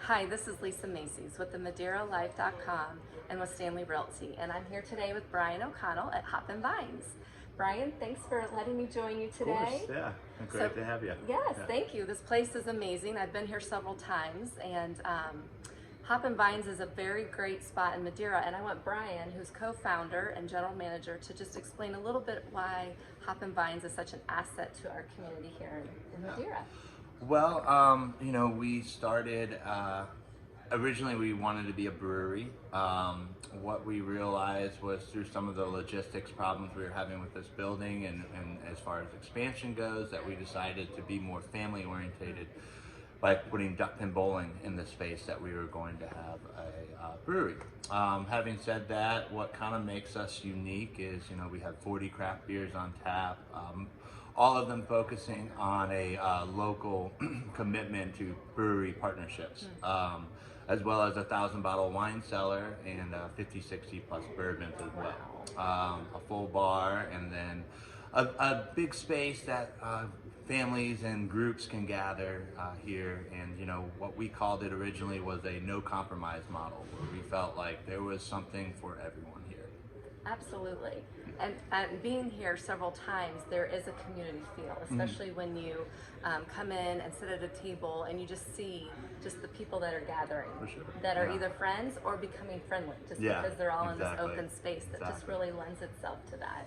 Hi, this is Lisa Masys with the MadeiraLife.com and with Stanley Realty, and I'm here today with Brian O'Connell at Hoppin Vines. Brian, thanks for letting me join you today. Of course, yeah. Great to have you. Yes, Yeah. thank you. This place is amazing. I've been here several times, and Hoppin Vines is a very great spot in Madeira, and I want Brian, who's co-founder and general manager, to just explain a little bit why Hoppin Vines is such an asset to our community here in Madeira. Well, we started, originally we wanted to be a brewery. What we realized was through some of the logistics problems we were having with this building and as far as expansion goes, that we decided to be more family orientated by putting duck pin bowling in the space that we were going to have a brewery. Having said that, what kind of makes us unique is, we have 40 craft beers on tap, all of them focusing on a local commitment to brewery partnerships, as well as a 1,000-bottle wine cellar and 50, 60 plus bourbons as well. A full bar, and then a big space that families and groups can gather here. And what we called it originally was a no compromise model, where we felt like there was something for everyone here. Absolutely. And being here several times, there is a community feel, especially when you come in and sit at a table and you just see just the people that are gathering, that are either friends or becoming friendly, just because they're all in this open space that just really lends itself to that.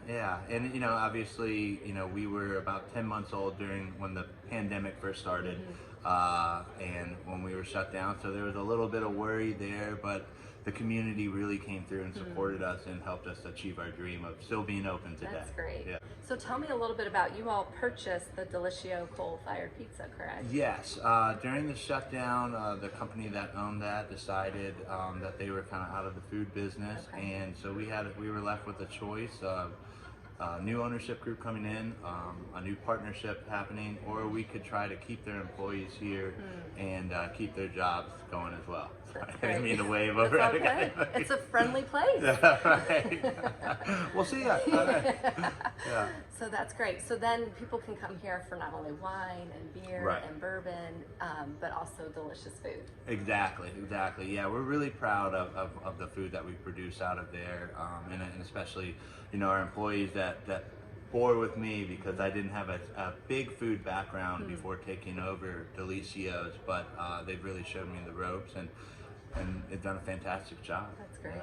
Yeah. And obviously, we were about 10 months old when the pandemic first started, and when we were shut down, so there was a little bit of worry there, but the community really came through and supported us and helped us achieve our dream of still being open today. That's great. Yeah. So tell me a little bit about, you all purchased the Delicious coal-fired pizza, correct? Yes. During the shutdown, the company that owned that decided that they were kind of out of the food business, and so we were left with a choice of a new ownership group coming in, a new partnership happening, or we could try to keep their employees here and keep their jobs going as well. I didn't mean to wave over at okay. It's a friendly place. Right. We'll see ya. Yeah. So that's great. So then people can come here for not only wine and beer and bourbon, but also delicious food. Exactly. Yeah, we're really proud of the food that we produce out of there, and especially, our employees that bore with me, because I didn't have a big food background before taking over Delicios, but they've really showed me the ropes, and they've done a fantastic job. That's great.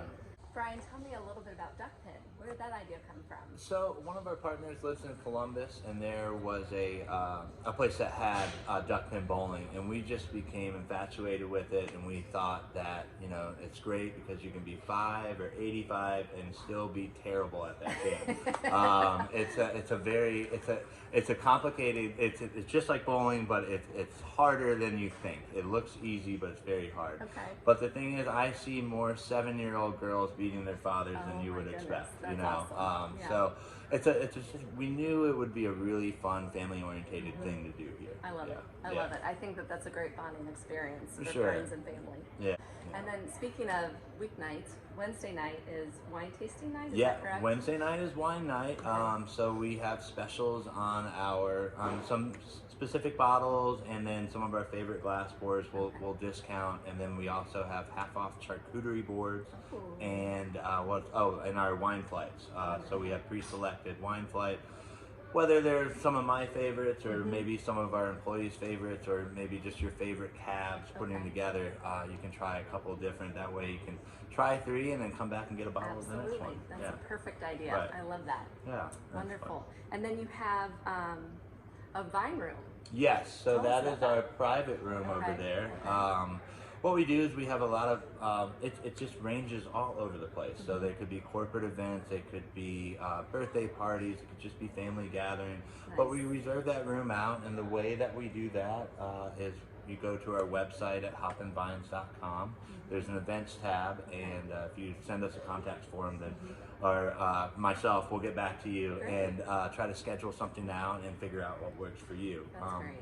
Brian, tell me a little bit about duck pin. Where did that idea come from? So one of our partners lives in Columbus, and there was a place that had duck pin bowling, and we just became infatuated with it, and we thought that it's great because you can be 5 or 85 and still be terrible at that game. It's a complicated. It's just like bowling, but it's harder than you think. It looks easy, but it's very hard. Okay. But the thing is, I see more 7-year-old girls beating their fathers than you would expect. That's awesome. So we knew it would be a really fun, family-oriented thing to do here. I love it. I love it. I think that's a great bonding experience for friends and family. Yeah. And then speaking of weeknights, Wednesday night is wine tasting night, is that correct? Wednesday night is wine night. So we have specials on some specific bottles, and then some of our favorite glass pours will discount, and then we also have half-off charcuterie boards and and our wine flights. So we have pre-selected wine flight. Whether they're some of my favorites or maybe some of our employees' favorites, or maybe just your favorite cabs putting together, you can try a couple different. That way you can try 3 and then come back and get a bottle of the next one. That's a perfect idea. Right. I love that. Yeah. Wonderful. And then you have a vine room. Yes, so that is our private room over there. What we do is we have a lot of, it just ranges all over the place. So they could be corporate events, they could be birthday parties, it could just be family gathering. But we reserve that room out, and the way that we do that is you go to our website at hoppinvines.com. There's an events tab, and if you send us a contact form, then myself will get back to you and try to schedule something out and figure out what works for you.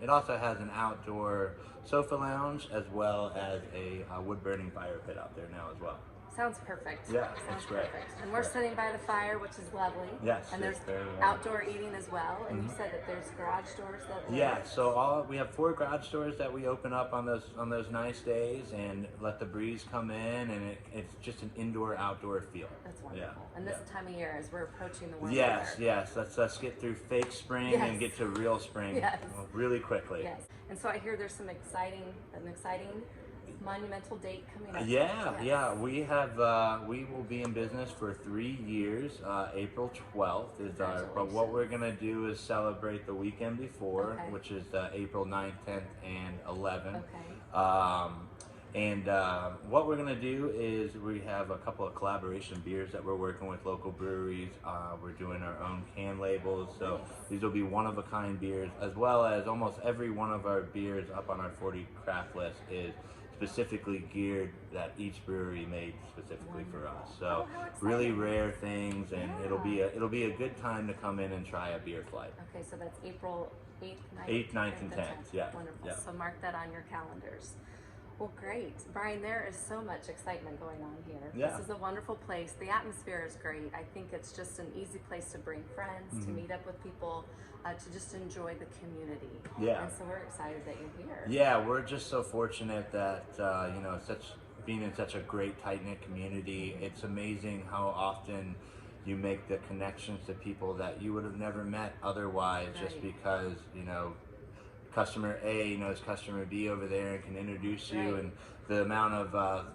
It also has an outdoor sofa lounge as well as a wood burning fire pit out there now as well. Sounds perfect. Yeah, Sounds it's great. perfect. And we're Great. sitting by the fire, which is lovely. Yes, And there's it's very warm. outdoor eating as well. And you said that there's garage doors that Yeah, so we have 4 garage doors that we open up on those nice days and let the breeze come in, and it's just an indoor-outdoor feel. That's wonderful. Yeah, And this yeah. time of year, as we're approaching the warm Yes, weather. yes. Let's get through fake spring Yes. and get to real spring Yes. really quickly. Yes. And so I hear there's an exciting monumental date coming up. Yeah, Yes. yeah. We will be in business for 3 years. April 12th is our. But what we're gonna do is celebrate the weekend before, Okay. which is April 9th, 10th, and 11th. Okay. What we're gonna do is we have a couple of collaboration beers that we're working with local breweries. We're doing our own can labels, so these will be one-of-a-kind beers, as well as almost every one of our beers up on our 40 craft list is specifically geared that each brewery made specifically for us. So how exciting. really rare things, and Yeah. it'll be a good time to come in and try a beer flight. Okay, so that's April 8th, 9th, 8th, 9th, and 10th. Yeah. Wonderful. Yeah. So mark that on your calendars. Well, great. Brian, there is so much excitement going on here. Yeah. This is a wonderful place. The atmosphere is great. I think it's just an easy place to bring friends, to meet up with people, to just enjoy the community. Yeah. And so we're excited that you're here. Yeah, we're just so fortunate that being in such a great tight-knit community. It's amazing how often you make the connections to people that you would have never met otherwise, just Right. because customer A knows customer B over there and can introduce you, Right. and the amount of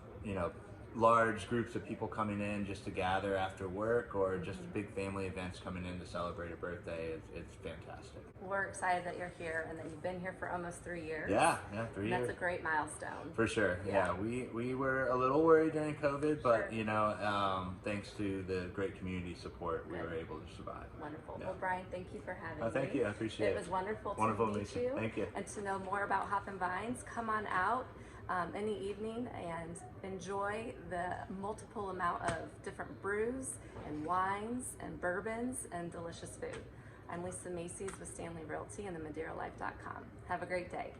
large groups of people coming in just to gather after work, or just big family events coming in to celebrate a birthday, it's fantastic. We're excited that you're here and that you've been here for almost 3 years. Yeah, 3 And years. that's a great milestone. For sure, Yeah. yeah. We were a little worried during COVID, but Sure. thanks to the great community support, we Good. were able to survive. Wonderful. Yeah. Well, Brian, thank you for having me. Thank you, I appreciate it. It was wonderful Wonderful to meet you. Thank you. And to know more about Hoppin Vines, come on out any evening and enjoy the multiple amount of different brews and wines and bourbons and delicious food. I'm Lisa Masys with Stanley Realty and the MadeiraLife.com. Have a great day.